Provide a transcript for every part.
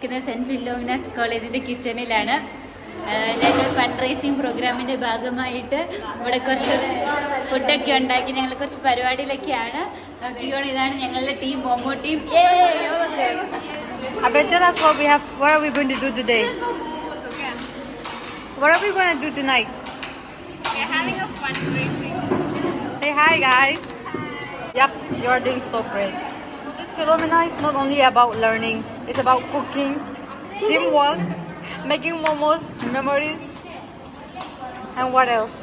Saint Philomena's കോളേജിന്റെ കിച്ചണിലാണ്. ഞങ്ങൾ fund rising പ്രോഗ്രാമിന്റെ ഭാഗമായിട്ട് ഇവിടെ കുറച്ച് ഫുഡൊക്കെ ഉണ്ടാക്കി ഞങ്ങൾ കുറച്ച് പരിപാടിയിലൊക്കെയാണ്. നോക്കിക്കോണം, ഇതാണ് ഞങ്ങളുടെ team, momo team. Tell us what are we going to do today? What are we going to do tonight? We're having a fundraising. Say hi, guys. Yep, you are doing so great. This Philomena is not only about learning, it's about cooking, teamwork, making momos, memories, and what else?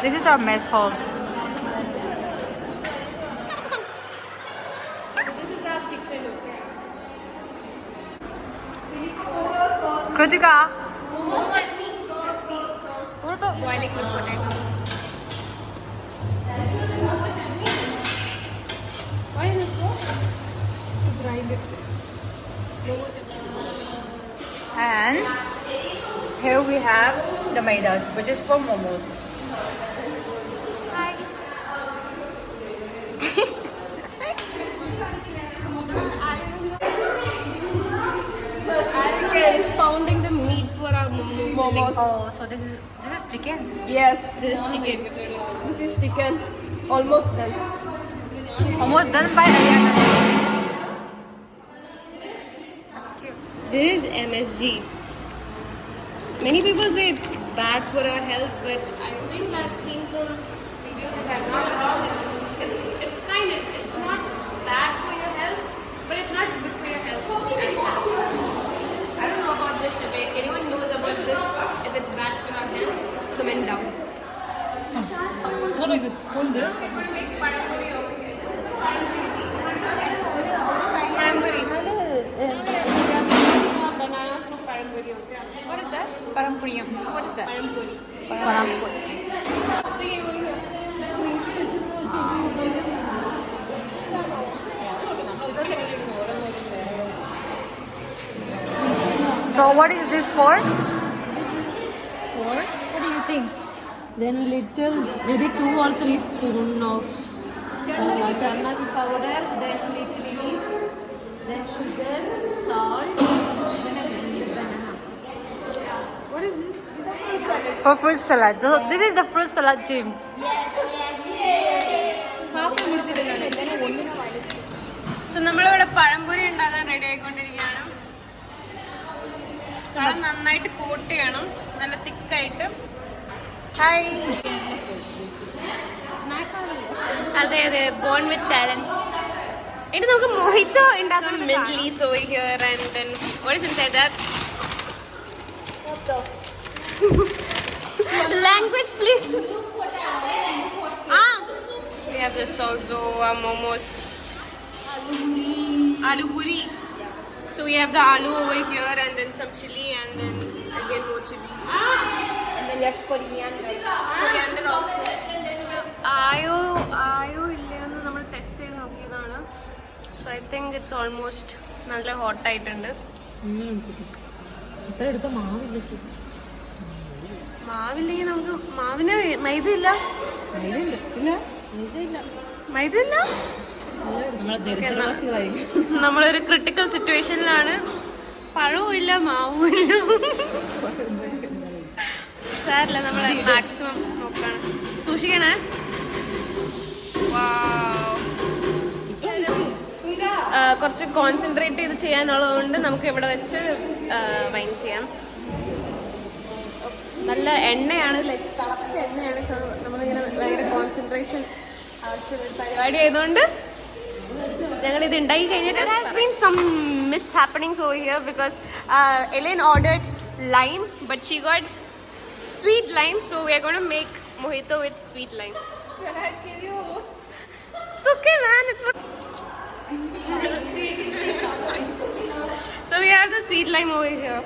This is our mess hall. This is our kitchen. Kritika. What about boiling with potatoes? Why is this for? To grind it. And here we have the maidas, which is for momos. Hi. Arika is pounding the meat for our momos. Oh, so this is chicken. Yes, this is chicken. This is chicken. Almost done. Almost done by Ariana. This is MSG. Many people say it's bad for our health, but I think I've seen some videos. If I'm not wrong, it's fine. It's not bad for your health, but it's not good for your health. I don't know about this debate. Anyone knows about this? If it's bad for our health, comment down. Not like this. Hold this. We're going to make paramburi over here. Paramburi. Bananas for paramburi. What is that? Parampuriyam. What is that? Paramburi. Parampuri. See you here. So what is this for? What do you think? Then little, maybe 2 or 3 spoon of turmeric powder, then little yeast, then sugar, salt, then a little banana. What is this? For fruit salad. This is the fruit salad team. So നമ്മളിവിടെ പഴംപൊരി ഉണ്ടാക്കാൻ ready ആയിക്കൊണ്ടിരിക്കുകയാണ്. പഴം നന്നായിട്ട് coat ചെയ്യണം, നല്ല തിക്കായിട്ട്. Hi. അതെ അതെ, ബോൺ വിത്ത് ടാലൻസ്. ഇനി നമുക്ക് മൊഹിത്തോ ഉണ്ടാക്കാൻ mint leaves over here and then what is inside that? Language please. We have this also momos. Aloo puri. So we have the aloo over here and then some chili and then again more chili. And then we have coriander. Coriander also. ആയോ ഇല്ലയെന്ന് നമ്മൾ test ചെയ്ത് നോക്കിയതാണ്. So I think it's almost നല്ല ഹോട്ടായിട്ടുണ്ട്. മാവില്ലെങ്കിൽ നമുക്ക് മാവിന് മൈദ ഇല്ല. നമ്മളൊരു ക്രിട്ടിക്കൽ സിറ്റുവേഷനിലാണ്. പഴവും ഇല്ല, മാവും ഇല്ല. സാരില്ല, നമ്മൾ മാക്സിമം നോക്കാണ്. സൂക്ഷിക്കണേ. കുറച്ച് കോൺസെൻട്രേറ്റ് ചെയ്ത് ചെയ്യാനുള്ളതുകൊണ്ട് നമുക്ക് ഇവിടെ വെച്ച് വൈൻ ചെയ്യാം. നല്ല എണ്ണയാണ്, ലൈക്ക് തിളച്ച എണ്ണയാണ്. സോ നമ്മളിങ്ങനെ ഭയങ്കര കോൺസെൻട്രേഷൻ ആവശ്യമുള്ള പരിപാടി ആയതുകൊണ്ട് ഞങ്ങളിത് ഉണ്ടാക്കി കഴിഞ്ഞിട്ട് there has been some mishappenings over here because Elaine ordered lime but she got sweet lime, so we are going to make mojito with sweet lime. It's okay man, it's so we have the sweet lime over here.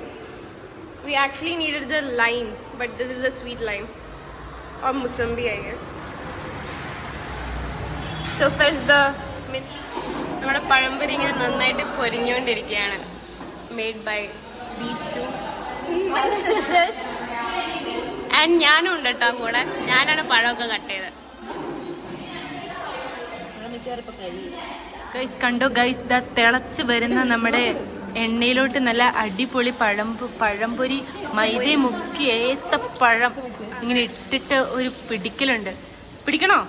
We actually needed the lime, but this is the sweet lime or musambi I guess. So first the നമ്മുടെ പഴംപൊരി ഇങ്ങനെ നന്നായിട്ട് പൊരിഞ്ഞുകൊണ്ടിരിക്കുകയാണ്. Made by these two sisters and ഞാനും ഉണ്ട് കേട്ടോ കൂടെ. ഞാനാണ് പഴമൊക്കെ കട്ട് ചെയ്തത്. ഗൈസ് കണ്ടോ ഗൈസ്, ഇതാ തിളച്ച് വരുന്ന നമ്മുടെ എണ്ണയിലോട്ട് നല്ല അടിപൊളി പഴംപൊരി മൈദ മുക്കി ഏത്തപ്പഴം ഇങ്ങനെ ഇട്ടിട്ട് ഒരു പിടിക്കലുണ്ട്. പിടിക്കണോ?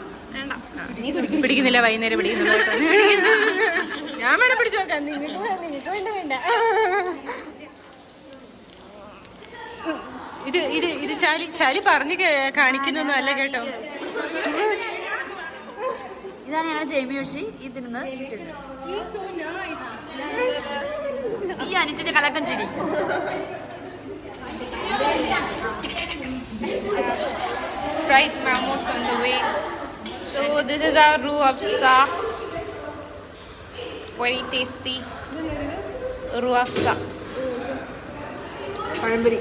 പിടിക്കുന്നില്ല, വൈകുന്നേരം പിടിക്കുന്നില്ല. ഞാൻ വേണം പിടിച്ചു നോക്കാം. നിങ്ങൾക്ക് വേണ്ട. ഇത് ചാലി പറഞ്ഞ് കാണിക്കുന്നൊന്നും അല്ല കേട്ടോ. ഇതാണ് ഞങ്ങളുടെ ജെയ്മി യോഷി. ഇതിരുന്ന് ഈ അനിറ്റിന്റെ കലക്കൻ ചിരി. Fried momos on the way. So this is our roux afza. Very tasty roux afza. പഴംപൊരി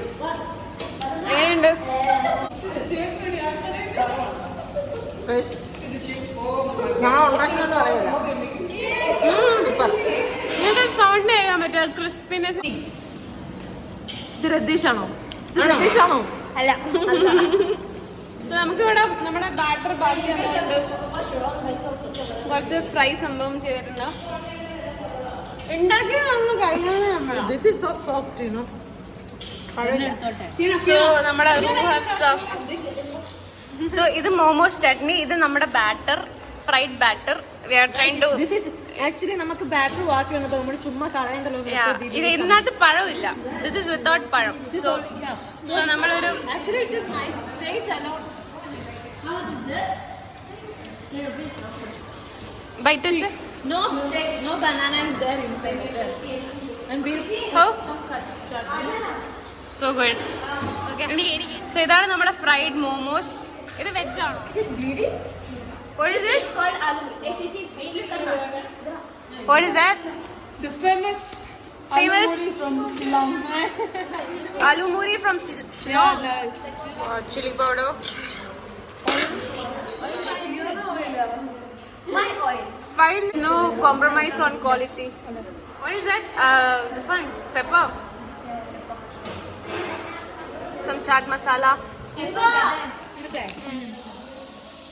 എങ്ങനെയുണ്ട്? ഞങ്ങൾ ഉണ്ടാക്കിയോണ്ട് പറയുന്നില്ല. സൂപ്പർ. നിങ്ങൾക്ക് സൗണ്ട് കേൾക്കാൻ പറ്റുക ക്രിസ്പിനെസ്. ഇത് രതീഷാണോ? അല്ല. നമുക്കിവിടെ നമ്മുടെ ബാറ്റർ ബാക്കി വന്നിട്ടുണ്ട്. കുറച്ച് ഫ്രൈ സംഭവം ചെയ്തിട്ടുണ്ട്. ഉണ്ടാക്കിയത് നമ്മൾ കഴിക്കുന്നത് നമ്മളാണ്. This is so soft, you know. So നമ്മുടെ സോ ഇത് മോമോസ് ചട്നി, ഇത് നമ്മുടെ batter, fried batter. We are trying to. This is actually നമുക്ക് ബാറ്റർ ബാക്കി വന്നപ്പോൾ നമ്മൾ ചുമ്മാ കളയണ്ടല്ലോ. ഇത് ഇതിനകത്ത് പഴമില്ല. ദിസ് ഇസ് വിത്തൗട്ട് പഴം. സോ നമ്മളൊരു Actually it is nice. Taste alone. Bite വെച്ച് No banana is there inside it. And we'll so good. So ഇതാണ് നമ്മുടെ ഫ്രൈഡ് മോമോസ്. ഇത് വെജ് ആണോ? What is this? What is that? the famous From Shillong. aloo muri from Shillong. Chili powder. File no compromise on quality. What is that? This one, pepper. Some chaat masala.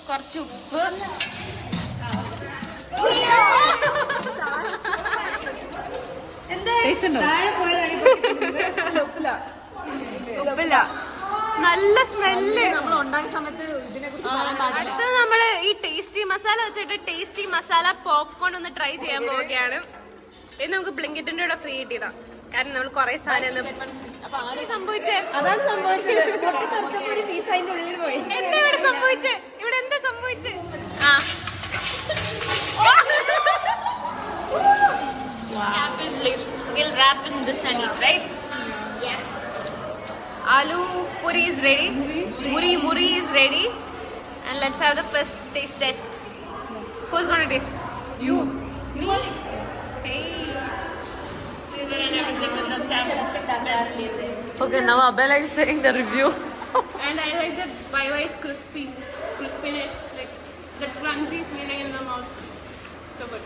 കുറച്ച് ഉപ്പ്. ഉപ്പില്ല. നല്ല smell. അടുത്തത് നമ്മള് ഈ tasty masala വെച്ചിട്ട് tasty masala popcorn ഒന്ന് try ചെയ്യാൻ പോവുകയാണ്. ഇത് നമുക്ക് ബ്ലിങ്കിറ്റിന്റെ കൂടെ ഫ്രീ കിട്ടിയതാ. കാരണം നമ്മൾ കുറെ സാധനം സംഭവിച്ചേ. അതാണ് സംഭവിച്ചത്. ഉള്ളിൽ പോയി. എന്താ ഇവിടെ സംഭവിച്ചേ? ഇവിടെ എന്താ സംഭവിച്ചേ? ആ We'll wrap in this and eat, right? Yes. aloo puri is ready. Muri is ready. And let's have the first taste test. Who's gonna taste? You. Hey. Okay, now Abela is saying the review. And I like the Bye-Bye's crispiness, like the crunchy feeling in the mouth. So good.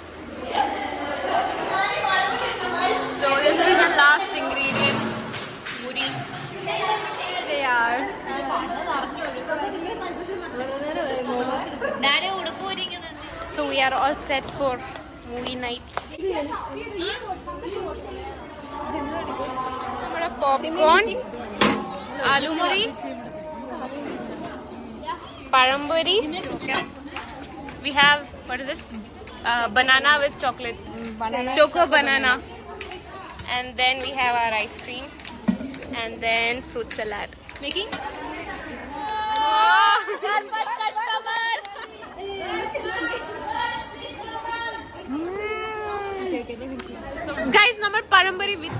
So this is the last ingredient, muri. They are. Daddy ഉടുപ്പ് ഒരുങ്ങുന്നുണ്ട്. So we are all set for movie night. നമ്മുടെ popcorn, aloo muri, pazhampori. We have, what is this? Banana with chocolate. Choco banana. And then we have our ice cream. And then fruit salad. Making? Our first customers. Guys, നമ്മൾ പഴംപൊരി with